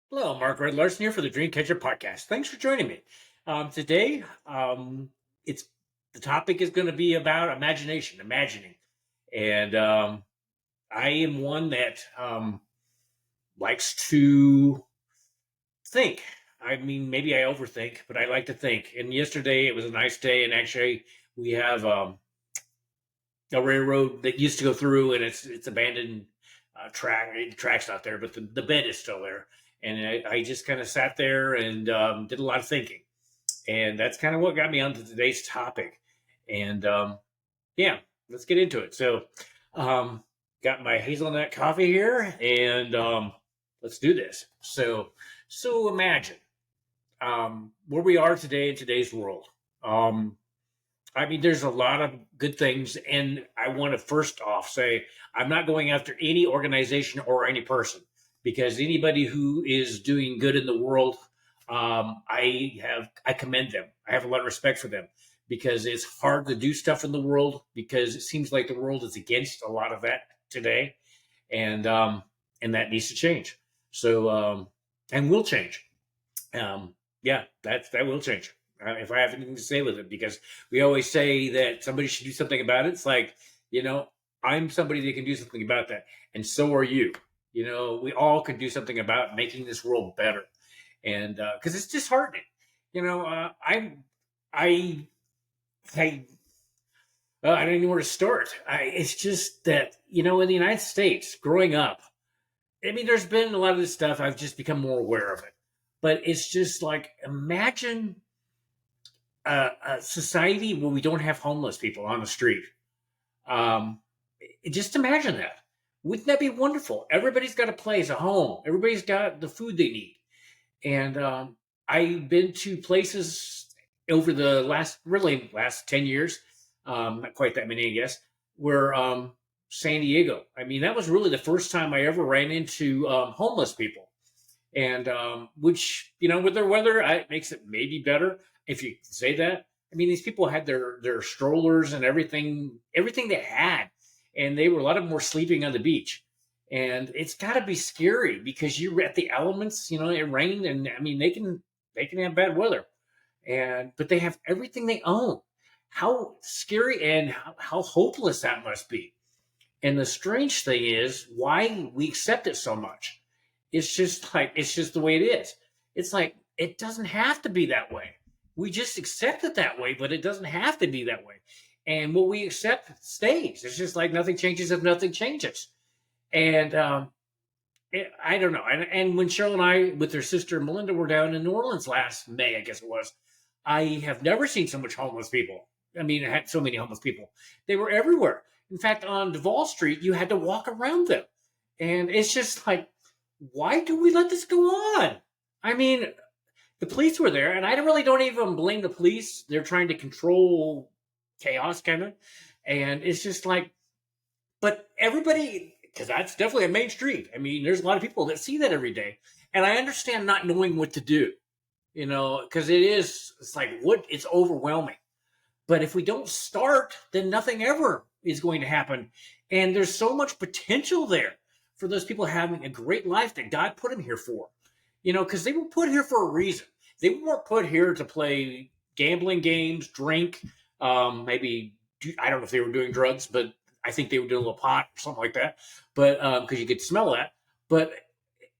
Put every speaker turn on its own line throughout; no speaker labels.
Hello, Mark Red Larson here for the Dreamcatcher podcast. Thanks for joining me. Today, it's the topic is going to be about imagination, imagining, and I am one that likes to think. I mean, maybe I overthink, but I like to think. And yesterday it was a nice day, and actually we have a railroad that used to go through, and it's abandoned track. The track's not there, but the bed is still there. And I just kind of sat there and did a lot of thinking, and that's kind of what got me onto today's topic. And yeah, let's get into it. So, got my hazelnut coffee here, and let's do this. So imagine where we are today in today's world. Um, I mean, there's a lot of good things, and I want to first off say I'm not going after any organization or any person because anybody who is doing good in the world, I commend them. I have a lot of respect for them because it's hard to do stuff in the world because it seems like the world is against a lot of that today, and and that needs to change. So and will change. Yeah, that will change if I have anything to say with it, because we always say that somebody should do something about it. It's like, you know, I'm somebody that can do something about that, and so are you. You know, we all can do something about making this world better, and because it's disheartening. You know, I, I, I don't even know where to start. It's just that in the United States, growing up, I mean, there's been a lot of this stuff. I've just become more aware of it, but it's just like imagine a society where we don't have homeless people on the street. Um, just imagine that. Wouldn't that be wonderful? Everybody's got a place, a home. Everybody's got the food they need. And I've been to places over the last 10 years, not quite that many, I guess, where San Diego. I mean, that was really the first time I ever ran into homeless people, and which with their weather, it makes it maybe better if you say that. I mean, these people had their strollers and everything they had, and they were a lot of them were sleeping on the beach, and it's got to be scary because you're at the elements. It rained, and I mean they can have bad weather, and but they have everything they own. How scary and how hopeless that must be. And the strange thing is why we accept it so much. It's just the way it is. It's like it doesn't have to be that way. We just accept it that way, but it doesn't have to be that way. And what we accept stays. It's just like nothing changes if nothing changes. And I don't know. And when Cheryl and I, with her sister Melinda, were down in New Orleans last May, I guess it was, I have never seen so much homeless people. I mean, it had so many homeless people. They were everywhere. In fact, on Duval Street, you had to walk around them. And it's just like, why do we let this go on? I mean, the police were there, and I really don't even blame the police. They're trying to control chaos, kind of. And it's just like, but everybody, because that's definitely a main street. I mean, there's a lot of people that see that every day. And I understand not knowing what to do, because it's like, it's overwhelming. But if we don't start, then nothing ever is going to happen. And there's so much potential there for those people having a great life that God put them here for. Because they were put here for a reason. They weren't put here to play gambling games, drink, maybe, I don't know if they were doing drugs, but I think they were doing a little pot or something like that. But because you could smell that. But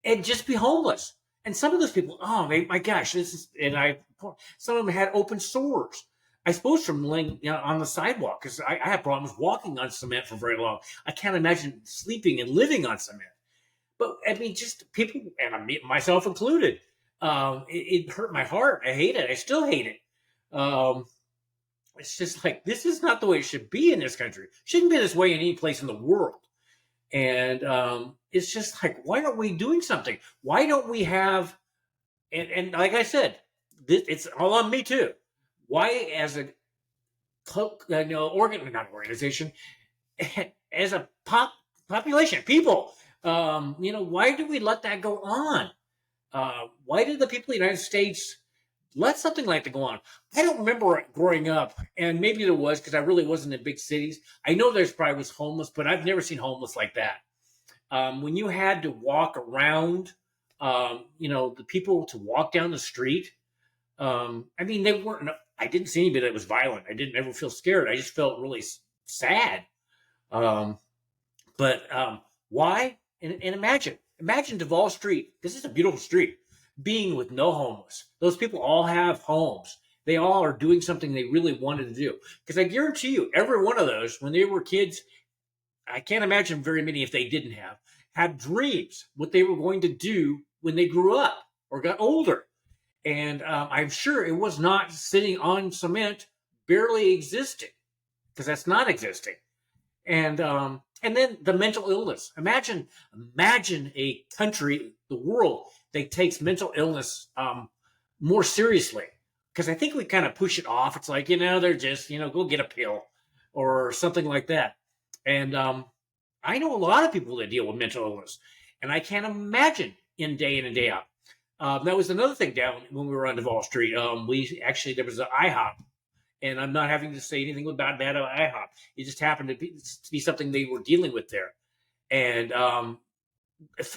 and just be homeless. And some of those people, oh my gosh, some of them had open sores. I suppose from laying on the sidewalk because I have problems walking on cement for very long. I can't imagine sleeping and living on cement. But I mean, just people, and myself included. It hurt my heart. I hate it. I still hate it. It's just like this is not the way it should be in this country. It shouldn't be this way in any place in the world. And it's just like, why aren't we doing something? Why don't we have? And like I said, it's all on me too. Why, as a not organization, as a population, people, why do we let that go on? Why did the people of the United States let something like that go on? I don't remember growing up, and maybe there was because I really wasn't in big cities. I know there's probably was homeless, but I've never seen homeless like that. When you had to walk around The people to walk down the street. I mean, they weren't. I didn't see anybody that was violent. I didn't ever feel scared. I just felt really sad. Um, but why? And imagine Duval Street. This is a beautiful street. Being with no homeless. Those people all have homes. They all are doing something they really wanted to do. Because I guarantee you, every one of those, when they were kids, I can't imagine very many if they didn't have, had dreams what they were going to do when they grew up or got older. And I'm sure it was not sitting on cement, barely existing, because that's not existing. And then the mental illness. Imagine a country, the world that takes mental illness more seriously. Because I think we kind of push it off. It's like, they're just, go get a pill or something like that. And I know a lot of people that deal with mental illness, and I can't imagine in day in and day out. That was another thing down when we were on Duval Street. There was an IHOP, and I'm not having to say anything about bad about IHOP. It just happened to be something they were dealing with there, and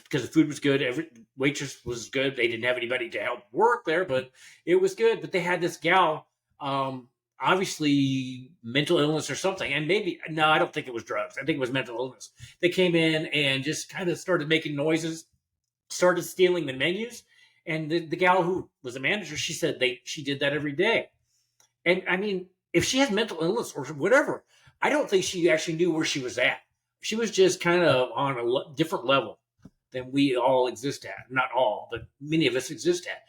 because the food was good, every waitress was good. They didn't have anybody to help work there, but it was good. But they had this gal, obviously mental illness or something, and no, I don't think it was drugs. I think it was mental illness. They came in and just kind of started making noises, started stealing the menus. And the gal who was a manager, she said she did that every day. And I mean, if she has mental illness or whatever, I don't think she actually knew where she was at. She was just kind of on a different level than we all exist at. Not all, but many of us exist at.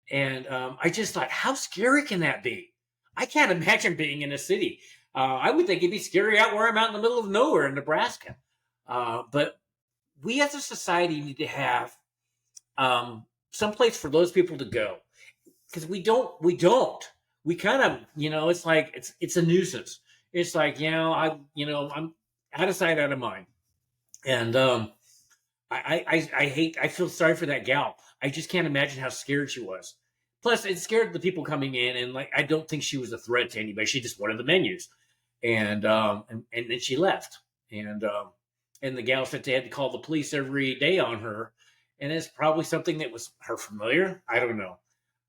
And I just thought, how scary can that be? I can't imagine being in a city. I would think it'd be scary out where I'm out in the middle of nowhere in Nebraska. But we as a society need to have some place for those people to go, because we kind of, it's like it's a nuisance. It's like, I'm out of sight, out of mind. And I feel sorry for that gal. I just can't imagine how scared she was. Plus, it scared the people coming in, and I don't think she was a threat to anybody. She just wanted the menus, and then she left. And the gal said they had to call the police every day on her, and it's probably something that was her familiar. I don't know,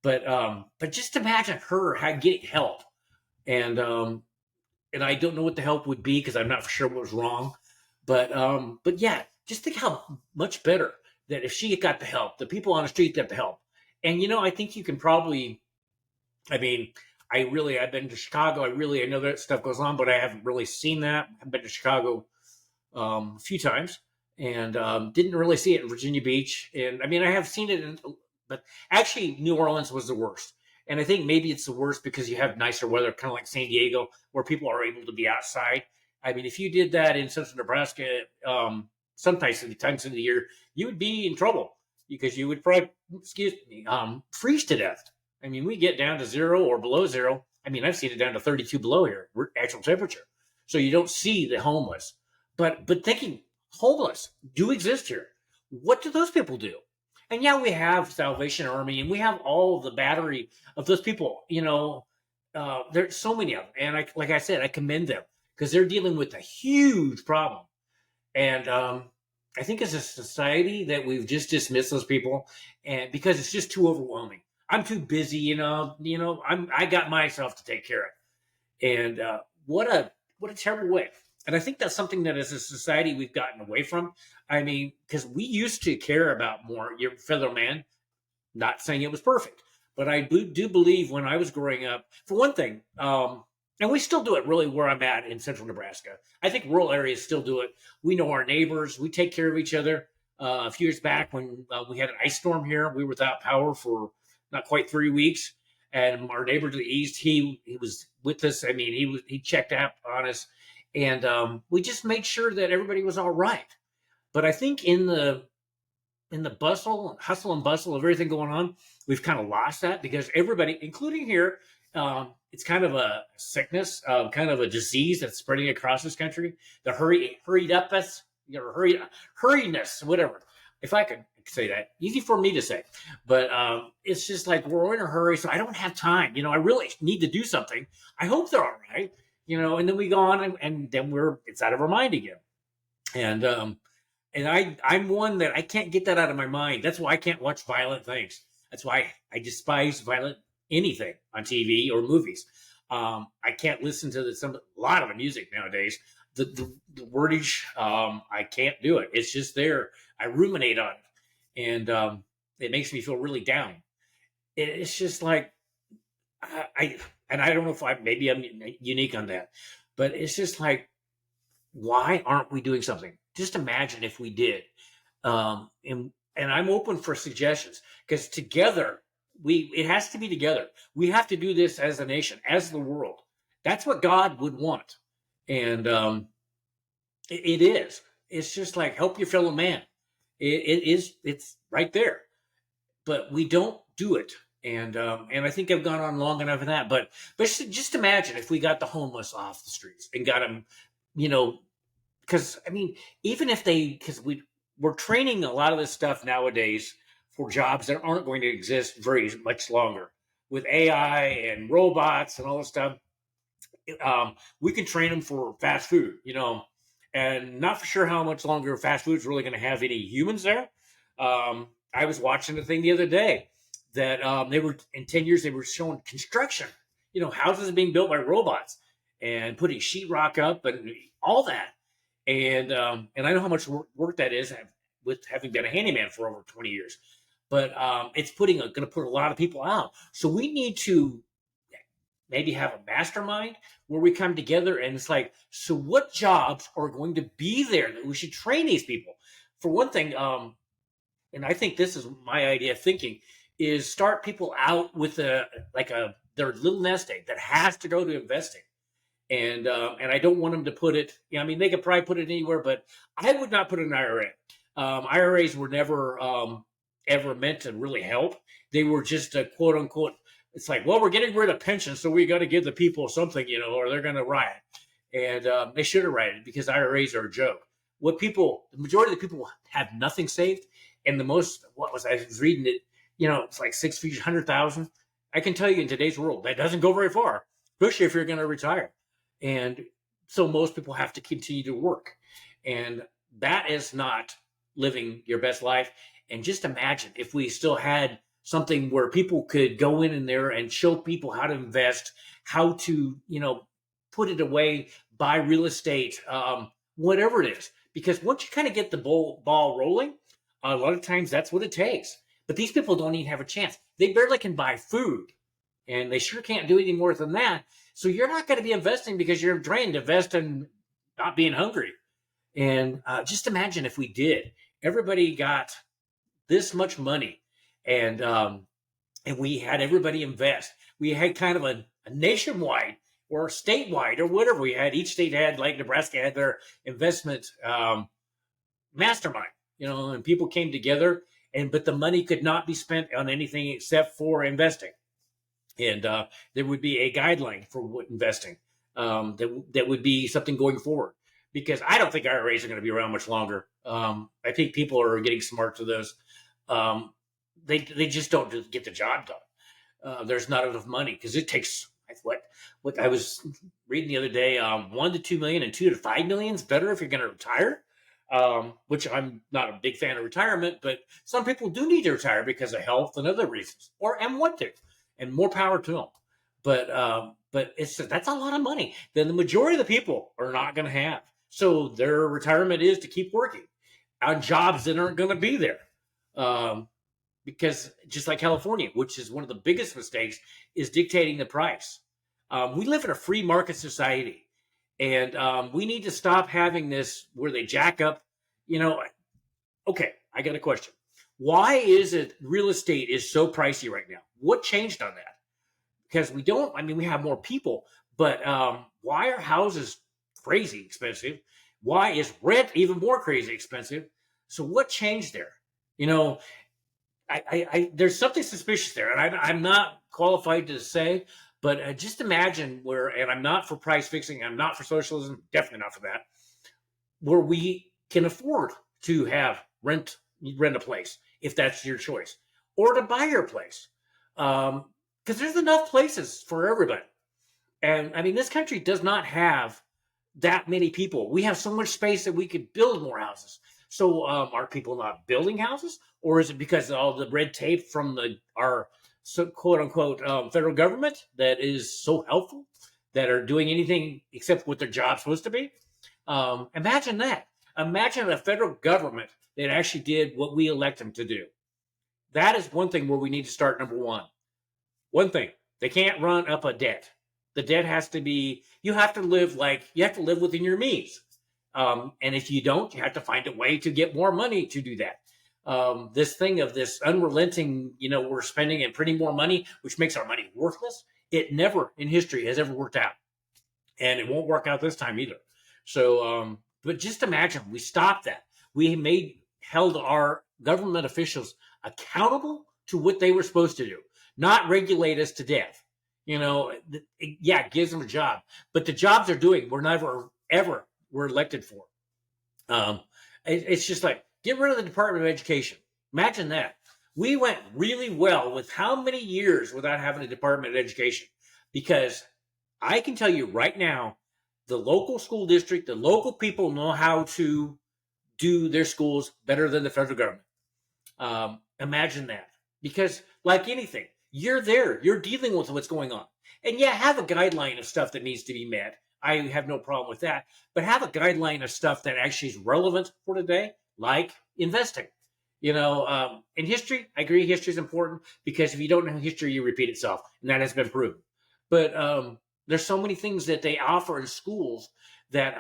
but just imagine her getting help, and I don't know what the help would be because I'm not for sure what was wrong, but yeah, just think how much better that if she got the help, the people on the street got the help, and I think you can probably, I mean, I've been to Chicago. I know that stuff goes on, but I haven't really seen that. I've been to Chicago a few times, and didn't really see it in Virginia Beach. And I mean, I have seen it, but actually, New Orleans was the worst. And I think maybe it's the worst because you have nicer weather, kind of like San Diego, where people are able to be outside. I mean, if you did that in central Nebraska, sometimes at the times of the year, you would be in trouble because you would probably, freeze to death. I mean, we get down to 0 or below 0. I mean, I've seen it down to 32 below here, actual temperature. So you don't see the homeless. But thinking homeless do exist here. What do those people do? And yeah, we have Salvation Army, and we have all the battery of those people. There's so many of them, and like I said, I commend them because they're dealing with a huge problem. And I think as a society that we've just dismissed those people, and because it's just too overwhelming. I'm too busy, I got myself to take care of. And what a terrible way. And I think that's something that as a society we've gotten away from. I mean, because we used to care about more your fellow man. Not saying it was perfect, but I do believe when I was growing up, for one thing, and we still do it really where I'm at in central Nebraska. I think rural areas still do it. We know our neighbors. We take care of each other. A few years back when we had an ice storm here, we were without power for not quite 3 weeks. And our neighbor to the east, he was with us. I mean, he checked out on us. And we just made sure that everybody was all right. But I think in the bustle, hustle and bustle of everything going on, we've kind of lost that because everybody, including here, it's kind of a sickness, kind of a disease that's spreading across this country. The hurriedness, whatever. If I could say that, easy for me to say, but it's just like we're in a hurry, so I don't have time. I really need to do something. I hope they're all right. And then we go on and then it's out of our mind again. And And I'm one that I can't get that out of my mind. That's why I can't watch violent things. That's why I despise violent anything on TV or movies. I can't listen to a lot of the music nowadays. The wordage, I can't do it. It's just there. I ruminate on it, and it makes me feel really down. It's just like I and I don't know if maybe I'm unique on that, but it's just like, why aren't we doing something? Just imagine if we did. And I'm open for suggestions, because together it has to be together. We have to do this as a nation, as the world. That's what God would want, and it is. It's just like, help your fellow man. It is. It's right there, but we don't do it. And I think I've gone on long enough in that. But just imagine if we got the homeless off the streets and got them, you know, because I mean, even if because we're training a lot of this stuff nowadays for jobs that aren't going to exist very much longer with AI and robots and all this stuff. We can train them for fast food, and not for sure how much longer fast food is really going to have any humans there. I was watching a thing the other day that they were in 10 years they were showing construction, houses being built by robots and putting sheetrock up and all that. And I know how much work that is with having been a handyman for over 20 years. But it's going to put a lot of people out. So we need to maybe have a mastermind where we come together and it's like, so what jobs are going to be there that we should train these people? For one thing, and I think this is my idea of thinking, is start people out with their little nest egg that has to go to investing. And I don't want them to put it. I mean, they could probably put it anywhere, but I would not put it in an IRA. IRAs were never ever meant to really help. They were just a quote unquote. It's like, well, we're getting rid of pensions, so we got to give the people something, or they're going to riot. And they should have rioted, because IRAs are a joke. The majority of the people have nothing saved, and I was reading it, it's like 6 figures, 100,000. I can tell you, in today's world, that doesn't go very far, especially if you're going to retire. And so most people have to continue to work, and that is not living your best life. And just imagine if we still had something where people could go in there and show people how to invest, how to, put it away, buy real estate, whatever it is. Because once you kind of get the ball rolling, a lot of times that's what it takes. But these people don't even have a chance. They barely can buy food, and they sure can't do any more than that. So you're not going to be investing because you're trained to invest in not being hungry. And just imagine if we did. Everybody got this much money, and we had everybody invest. We had kind of a nationwide or statewide or whatever. We had, each state had, like Nebraska had their investment mastermind, and people came together, but the money could not be spent on anything except for investing. And there would be a guideline for what investing, that would be something going forward, because I don't think IRAs are going to be around much longer. I think people are getting smart to those. They just don't get the job done. There's not enough money, because it takes what I was reading the other day, 1 to 2 million and 2 to 5 million is better if you're going to retire. Which I'm not a big fan of retirement, but some people do need to retire because of health and other reasons, and want to, and more power to them. But that's a lot of money that the majority of the people are not going to have. So their retirement is to keep working on jobs that aren't going to be there. Because just like California, which is one of the biggest mistakes, is dictating the price. We live in a free market society, and we need to stop having this where they jack up. Okay, I got a question. Why is it real estate is so pricey right now? What changed on that? Because we have more people, but why are houses crazy expensive? Why is rent even more crazy expensive? So what changed there? There's something suspicious there, and I'm not qualified to say, but just imagine and I'm not for price fixing, I'm not for socialism, definitely not for that, where we can afford to rent a place, if that's your choice, or to buy your place, because there's enough places for everybody. And I mean, this country does not have that many people. We have so much space that we could build more houses. So are people not building houses, or is it because of all the red tape from our quote unquote federal government that is so helpful, that are doing anything except what their job's supposed to be? Imagine that. Imagine a federal government that actually did what we elect them to do. That is one thing where we need to start. Number one. One thing, they can't run up a debt. The debt has to be, you have to live within your means. And if you don't, you have to find a way to get more money to do that. This thing of this unrelenting, we're spending and printing more money, which makes our money worthless. It never in history has ever worked out. And it won't work out this time either. So, but just imagine we stopped that. We held our government officials accountable to what they were supposed to do, not regulate us to death. Yeah, it gives them a job, but the jobs they're doing, we're never ever were elected for. It's just like, get rid of the Department of Education. Imagine that. We went really well with how many years without having a Department of Education? Because I can tell you right now, the local school district, the local people know how to do their schools better than the federal government. Imagine that. Because like anything, you're there, you're dealing with what's going on. And yeah, have a guideline of stuff that needs to be met. I have no problem with that. But have a guideline of stuff that actually is relevant for today, like investing. In history, I agree history is important, because if you don't know history, you repeat itself. And that has been proven. But there's so many things that they offer in schools that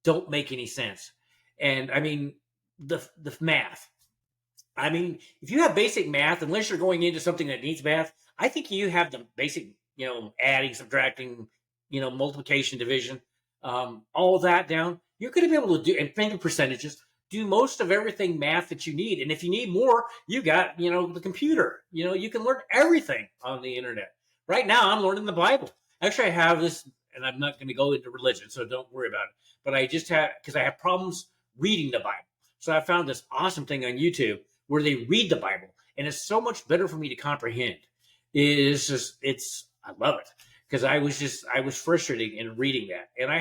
don't make any sense. And I mean, the math. I mean, if you have basic math, unless you're going into something that needs math, I think you have the basic, adding, subtracting, multiplication, division, all of that down. You're going to be able to do, and maybe percentages, do most of everything math that you need. And if you need more, you got, the computer. You can learn everything on the internet. Right now, I'm learning the Bible. Actually, I have this, and I'm not going to go into religion, so don't worry about it. But I just have, because I have problems reading the Bible. So I found this awesome thing on YouTube where they read the Bible, and it's so much better for me to comprehend. I love it, because I was frustrated in reading that. And I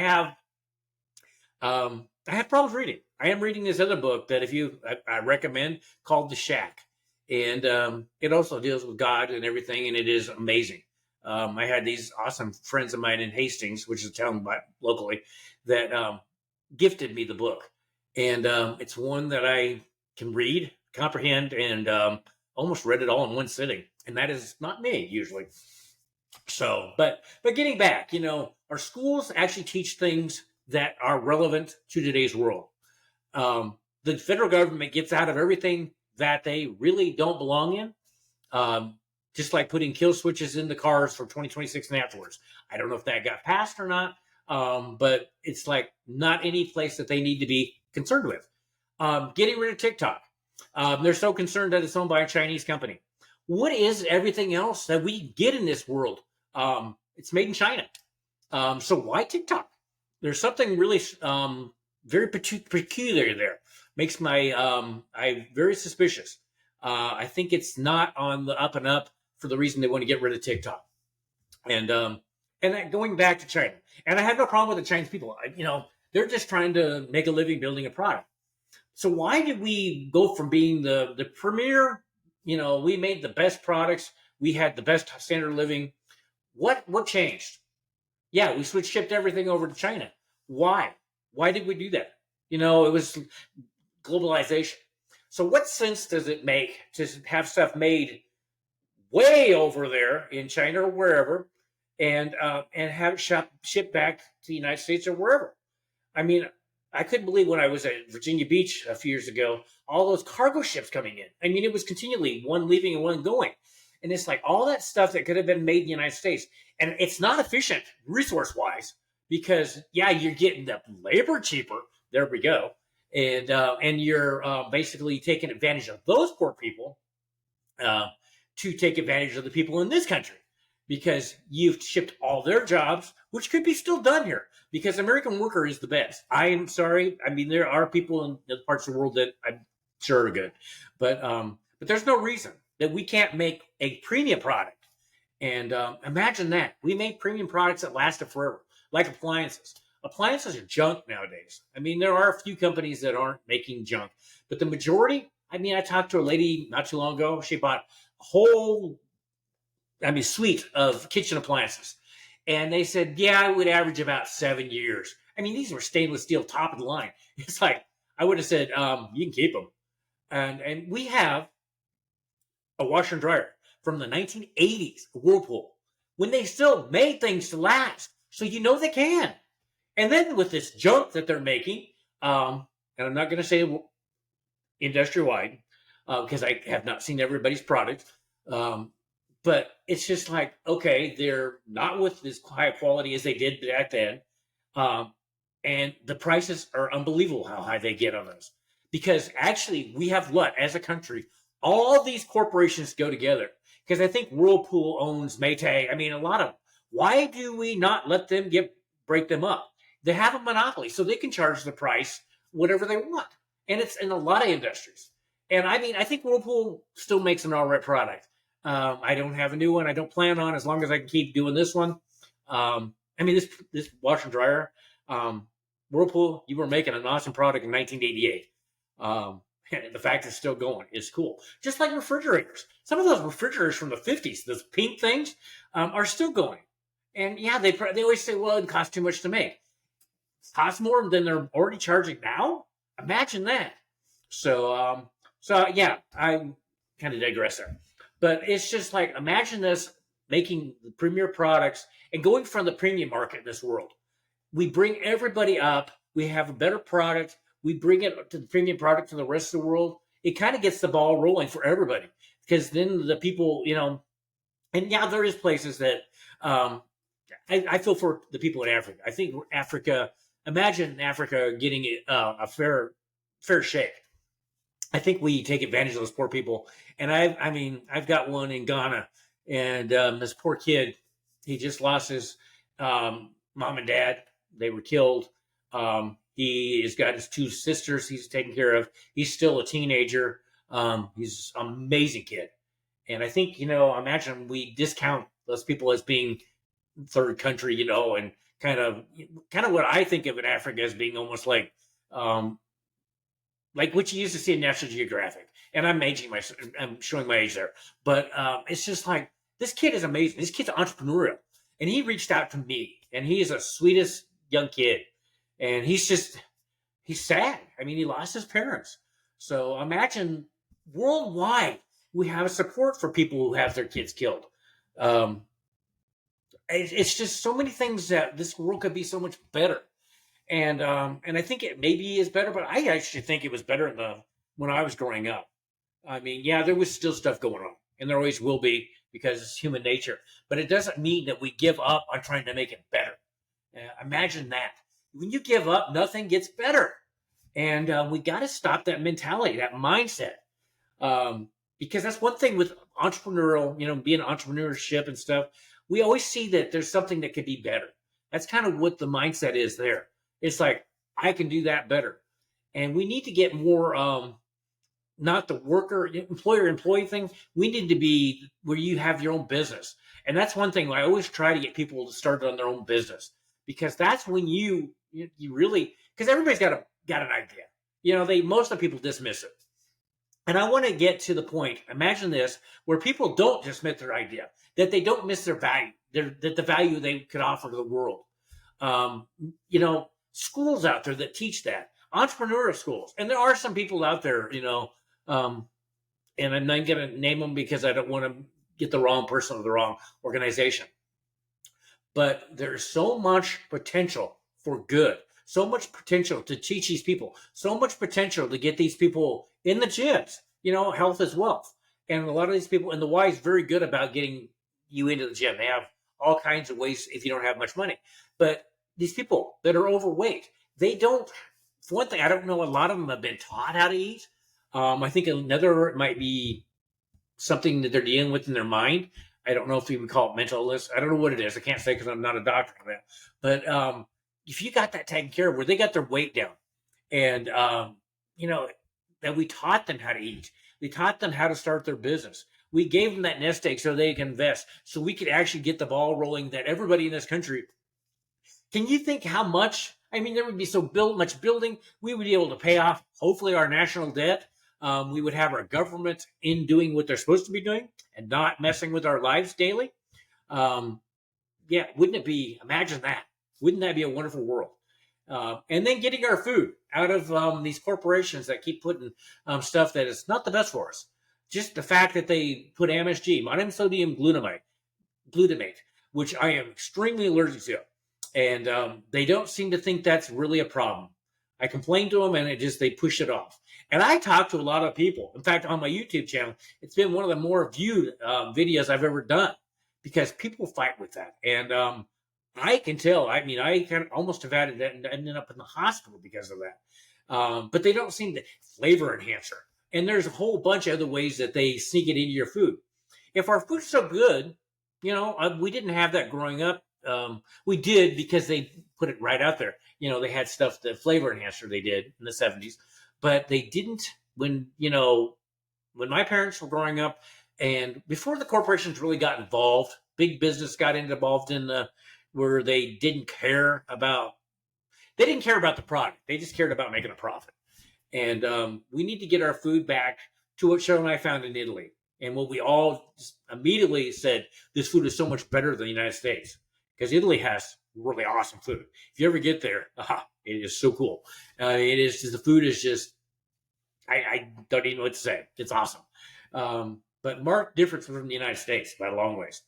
have problems reading. I am reading this other book that I recommend, called The Shack. And it also deals with God and everything, and it is amazing. I had these awesome friends of mine in Hastings, which is a town locally, that gifted me the book. And it's one that I can read, comprehend, and almost read it all in one sitting. And that is not me usually. So, but getting back, our schools actually teach things that are relevant to today's world. The federal government gets out of everything that they really don't belong in. Just like putting kill switches in the cars for 2026 and afterwards. I don't know if that got passed or not, but it's like not any place that they need to be concerned with. Getting rid of TikTok. They're so concerned that it's owned by a Chinese company. What is everything else that we get in this world? It's made in China. So why TikTok? There's something really very peculiar there. Makes I very suspicious. I think it's not on the up and up for the reason they want to get rid of TikTok. And going back to China, and I have no problem with the Chinese people. They're just trying to make a living building a product. So why did we go from being the premier? We made the best products. We had the best standard of living. What changed? Yeah, we shipped everything over to China. Why? Why did we do that? It was globalization. So what sense does it make to have stuff made way over there in China or wherever, and have it shipped back to the United States or wherever? I mean, I couldn't believe when I was at Virginia Beach a few years ago, all those cargo ships coming in. I mean, it was continually one leaving and one going. And it's like all that stuff that could have been made in the United States. And it's not efficient resource-wise because, yeah, you're getting the labor cheaper. There we go. And you're basically taking advantage of those poor people to take advantage of the people in this country, because you've shipped all their jobs, which could be still done here, because American worker is the best. I am sorry. I mean, there are people in the parts of the world that I'm sure are good, but there's no reason that we can't make a premium product. And imagine that we make premium products that lasted forever, like appliances. appliances are junk nowadays. I mean, there are a few companies that aren't making junk, but the majority, I mean, I talked to a lady not too long ago. She bought a whole, I mean, suite of kitchen appliances. And they said, yeah, I would average about 7 years. I mean, these were stainless steel, top of the line. It's like, I would have said, you can keep them. And we have a washer and dryer from the 1980s, Whirlpool, when they still made things to last. So you know they can. And then with this junk that they're making, and I'm not going to say industry wide because I have not seen everybody's product, but it's just like, okay, they're not with as high quality as they did back then. Um, and the prices are unbelievable how high they get on those. Because actually, we have what, as a country, all these corporations go together. Because I think Whirlpool owns Maytag. I mean, a lot of, why do we not let them break them up? They have a monopoly, so they can charge the price whatever they want. And it's in a lot of industries. And I mean, I think Whirlpool still makes an all right product. I don't have a new one. I don't plan on, as long as I can keep doing this one. I mean, this washer and dryer, Whirlpool, you were making an awesome product in 1988. The fact it's still going is cool. Just like refrigerators. Some of those refrigerators from the 50s, those pink things, are still going. And yeah, they always say, well, it costs too much to make. It costs more than they're already charging now? Imagine that. So yeah, I kind of digress there. But it's just like, imagine this, making the premier products and going from the premium market in this world. We bring everybody up. We have a better product. We bring it to the premium product to the rest of the world. It kind of gets the ball rolling for everybody, because then the people, and yeah, there is places that I feel for the people in Africa. I think Africa, imagine Africa getting a fair shake. I think we take advantage of those poor people. And I've got one in Ghana, and this poor kid, he just lost his mom and dad. They were killed. He has got his two sisters he's taking care of. He's still a teenager. He's an amazing kid. And I think, imagine we discount those people as being third country, and kind of what I think of in Africa as being almost like what you used to see in National Geographic. And I'm showing my age there. But it's just like, this kid is amazing. This kid's entrepreneurial. And he reached out to me. And he is the sweetest young kid. And he's sad. I mean, he lost his parents. So imagine worldwide, we have support for people who have their kids killed. It's just so many things that this world could be so much better. And I think it maybe is better, but I actually think it was better when I was growing up. I mean, yeah, there was still stuff going on, and there always will be, because it's human nature. But it doesn't mean that we give up on trying to make it better. Imagine that. When you give up, nothing gets better. And we got to stop that mentality, that mindset. Because that's one thing with entrepreneurial, being entrepreneurship and stuff. We always see that there's something that could be better. That's kind of what the mindset is there. It's like, I can do that better. And we need to get more, not the employer-employee thing. We need to be where you have your own business. And that's one thing I always try to get people to start on their own business, because that's when you really, because everybody's got an idea. Most of the people dismiss it. And I want to get to the point, imagine this, where people don't dismiss their idea, that they don't miss their value, that the value they could offer to the world. Schools out there that teach that, entrepreneurial schools. And there are some people out there, and I'm not going to name them because I don't want to get the wrong person or the wrong organization. But there's so much potential for good, so much potential to teach these people, so much potential to get these people in the gyms. Health is wealth. And a lot of these people, and the Y is very good about getting you into the gym. They have all kinds of ways if you don't have much money. But these people that are overweight, they don't, for one thing, I don't know, a lot of them have been taught how to eat. I think another might be something that they're dealing with in their mind. I don't know if we would call it mental illness. I don't know what it is. I can't say because I'm not a doctor on that. But if you got that taken care of, where they got their weight down, and that we taught them how to eat, we taught them how to start their business. We gave them that nest egg so they can invest, so we could actually get the ball rolling. That everybody in this country, can you think how much I mean, there would be so much building. We would be able to pay off, hopefully, our national debt. We would have our government in doing what they're supposed to be doing and not messing with our lives daily. Um, yeah, wouldn't it be? Imagine that. Wouldn't that be a wonderful world? And then getting our food out of these corporations that keep putting stuff that is not the best for us. Just the fact that they put MSG, monosodium glutamate, which I am extremely allergic to, and they don't seem to think that's really a problem. I complain to them, and they push it off. And I talk to a lot of people. In fact, on my YouTube channel, it's been one of the more viewed videos I've ever done because people fight with that. And I can tell. I mean, I kind of almost have had it and ended up in the hospital because of that. But they don't seem to flavor enhancer. And there's a whole bunch of other ways that they sneak it into your food. If our food's so good, we didn't have that growing up. We did because they put it right out there. They had stuff, the flavor enhancer they did in the 70s, but they didn't when my parents were growing up and before the corporations really got involved, big business got involved in where they didn't care about the product. They just cared about making a profit. And we need to get our food back to what Cheryl and I found in Italy. And what we all immediately said, this food is so much better than the United States because Italy has really awesome food. If you ever get there, it is so cool. It is just, the food is just, I don't even know what to say. It's awesome. But marked difference from the United States by a long ways.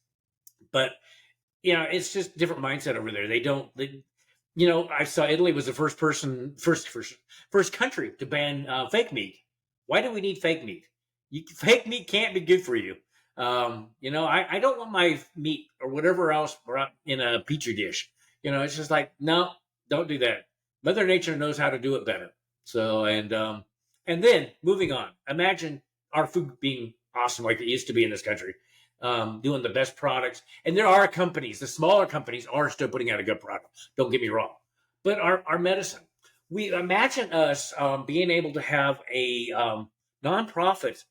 But, it's just different mindset over there. I saw Italy was the first country to ban fake meat. Why do we need fake meat? Fake meat can't be good for you. I don't want my meat or whatever else brought in a petri dish. It's just like, no, don't do that. Mother Nature knows how to do it better. So, and then moving on, imagine our food being awesome like it used to be in this country, doing the best products. And there are companies, the smaller companies are still putting out a good product. Don't get me wrong. But our medicine, we imagine us being able to have a nonprofit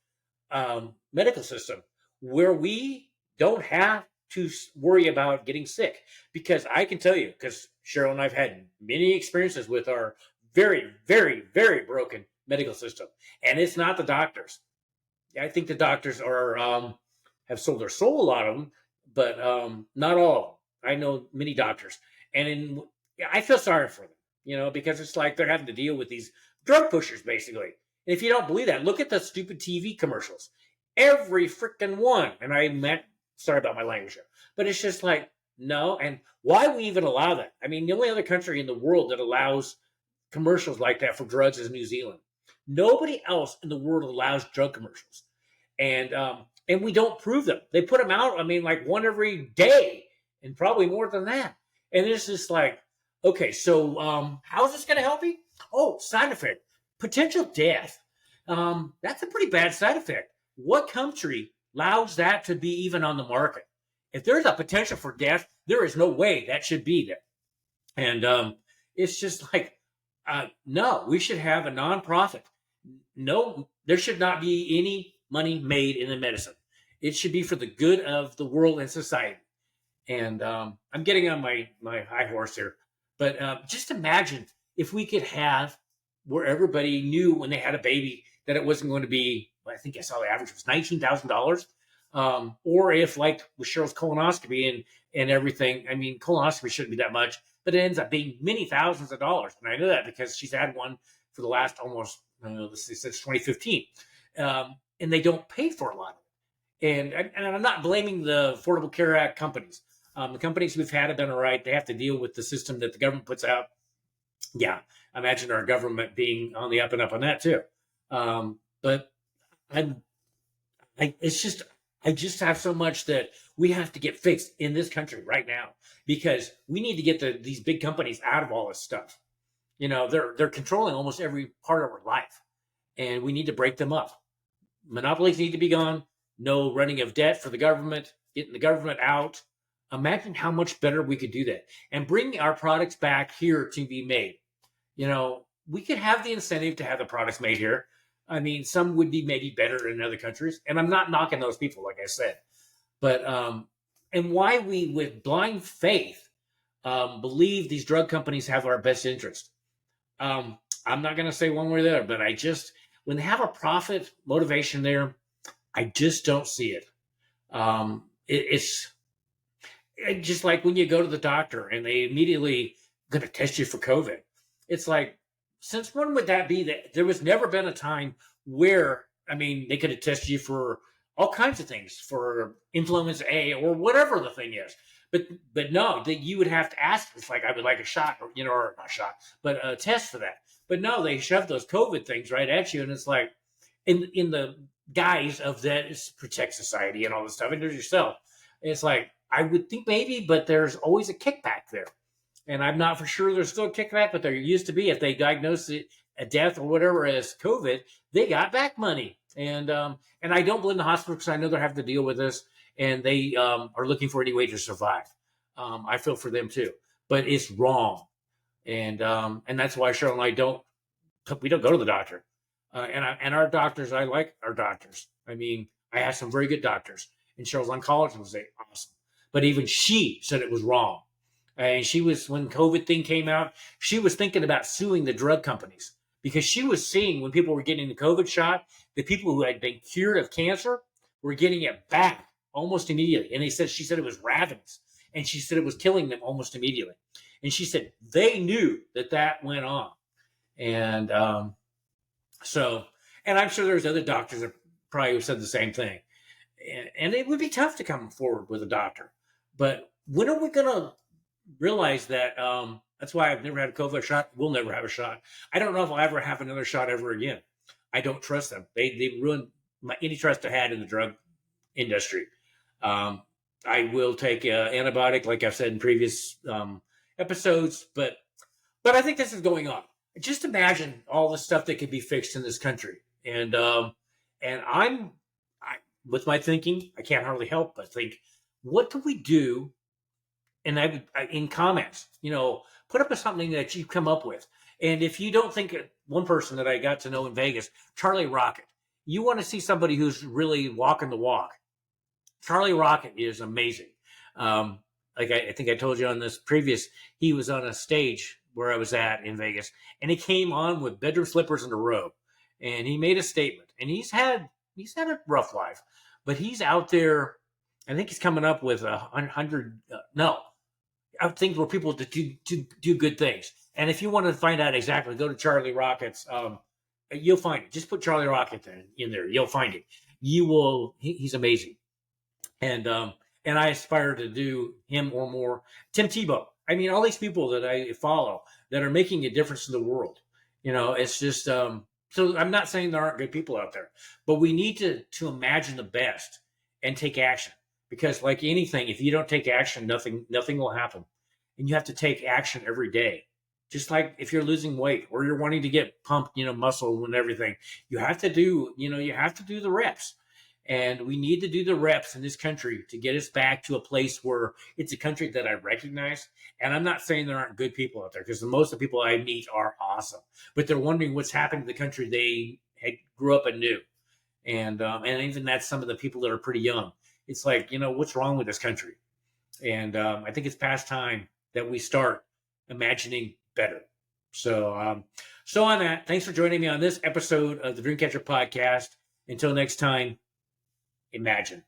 medical system where we don't have to worry about getting sick. Because I can tell you, because Cheryl and I've had many experiences with our very, very, very broken medical system. And it's not the doctors. I think the doctors are have sold their soul, a lot of them, but not all. I know many doctors. And I feel sorry for them, because it's like they're having to deal with these drug pushers, basically. And if you don't believe that, look at the stupid TV commercials. Every freaking one. And sorry about my language here, but it's just like, no. And why we even allow that? I mean, the only other country in the world that allows commercials like that for drugs is New Zealand. Nobody else in the world allows drug commercials. And we don't prove them. They put them out, like one every day and probably more than that. And it's just like, okay, so how is this going to help you? Oh, side effect, potential death. That's a pretty bad side effect. What country allows that to be even on the market? If there's a potential for death, there is no way that should be there. And it's just like, no, we should have a nonprofit. No, there should not be any money made in the medicine. It should be for the good of the world and society. And I'm getting on my high horse here. But just imagine if we could have where everybody knew when they had a baby that it wasn't going to be, I think I saw the average was $19,000. Or if, like with Cheryl's colonoscopy and everything, colonoscopy shouldn't be that much, but it ends up being many thousands of dollars. And I know that because she's had one for the last almost, since 2015. And they don't pay for a lot of it. And I'm not blaming the Affordable Care Act companies. The companies we've had have done all right. They have to deal with the system that the government puts out. Yeah, imagine our government being on the up and up on that too. But I just have so much that we have to get fixed in this country right now because we need to get these big companies out of all this stuff. They're controlling almost every part of our life, and we need to break them up. Monopolies need to be gone. No running of debt for the government, getting the government out. Imagine how much better we could do that and bring our products back here to be made. We could have the incentive to have the products made here. Some would be maybe better in other countries, and I'm not knocking those people, like I said. But and why we, with blind faith, believe these drug companies have our best interest. I'm not going to say one way or the other, but when they have a profit motivation there, I just don't see it. It's just like when you go to the doctor and they immediately going to test you for COVID. It's like, since when would that be? That there was never been a time where, I mean, they could have tested you for all kinds of things, for influenza A or whatever the thing is. But no, that you would have to ask. It's like, I would like a shot, or or not a shot, but a test for that. But no, they shove those COVID things right at you, and it's like, in the guise of that is protect society and all this stuff, and there's yourself. It's like, I would think maybe, but there's always a kickback there. And I'm not for sure there's still a kickback, but there used to be. If they diagnosed it a death or whatever as COVID, they got back money. And I don't blame the hospital because I know they're having to deal with this, and they are looking for any way to survive. I feel for them too, but it's wrong, and that's why Cheryl and I don't go to the doctor. And our doctors, I like our doctors. I mean, I have some very good doctors, and Cheryl's oncologist was awesome. But even she said it was wrong. And she was, when COVID thing came out, she was thinking about suing the drug companies because she was seeing when people were getting the COVID shot, the people who had been cured of cancer were getting it back almost immediately. And she said it was ravenous. And she said it was killing them almost immediately. And she said they knew that went on. And and I'm sure there's other doctors that probably said the same thing. And it would be tough to come forward with a doctor. But when are we going to realize that? That's why I've never had a COVID shot. We'll never have a shot. I don't know if I'll ever have another shot ever again. I don't trust them. They ruined any trust I had in the drug industry. I will take an antibiotic, like I've said in previous episodes, but I think this is going on. Just imagine all the stuff that could be fixed in this country, and with my thinking, I can't hardly help but think, what can we do? And in comments, put up something that you come up with. And if you don't think one person that I got to know in Vegas, Charlie Rocket, you want to see somebody who's really walking the walk. Charlie Rocket is amazing. Like I think I told you on this previous, he was on a stage where I was at in Vegas, and he came on with bedroom slippers and a robe, and he made a statement. And he's had a rough life, but he's out there. I think he's coming up with 100. I think where people do good things. And if you want to find out exactly, go to Charlie Rocket's. You'll find it. Just put Charlie Rocket in there. You'll find it. You will. He's amazing. And I aspire to do him or more. Tim Tebow. I mean, all these people that I follow that are making a difference in the world. It's just. So I'm not saying there aren't good people out there, but we need to imagine the best and take action. Because like anything, if you don't take action, nothing will happen. And you have to take action every day. Just like if you're losing weight or you're wanting to get pumped, muscle and everything, you have to do the reps. And we need to do the reps in this country to get us back to a place where it's a country that I recognize. And I'm not saying there aren't good people out there, because most of the people I meet are awesome, but they're wondering what's happened to the country they grew up and knew. And even that's some of the people that are pretty young. It's like, what's wrong with this country? And I think it's past time that we start imagining better. So on that, thanks for joining me on this episode of the Dreamcatcher podcast. Until next time, imagine.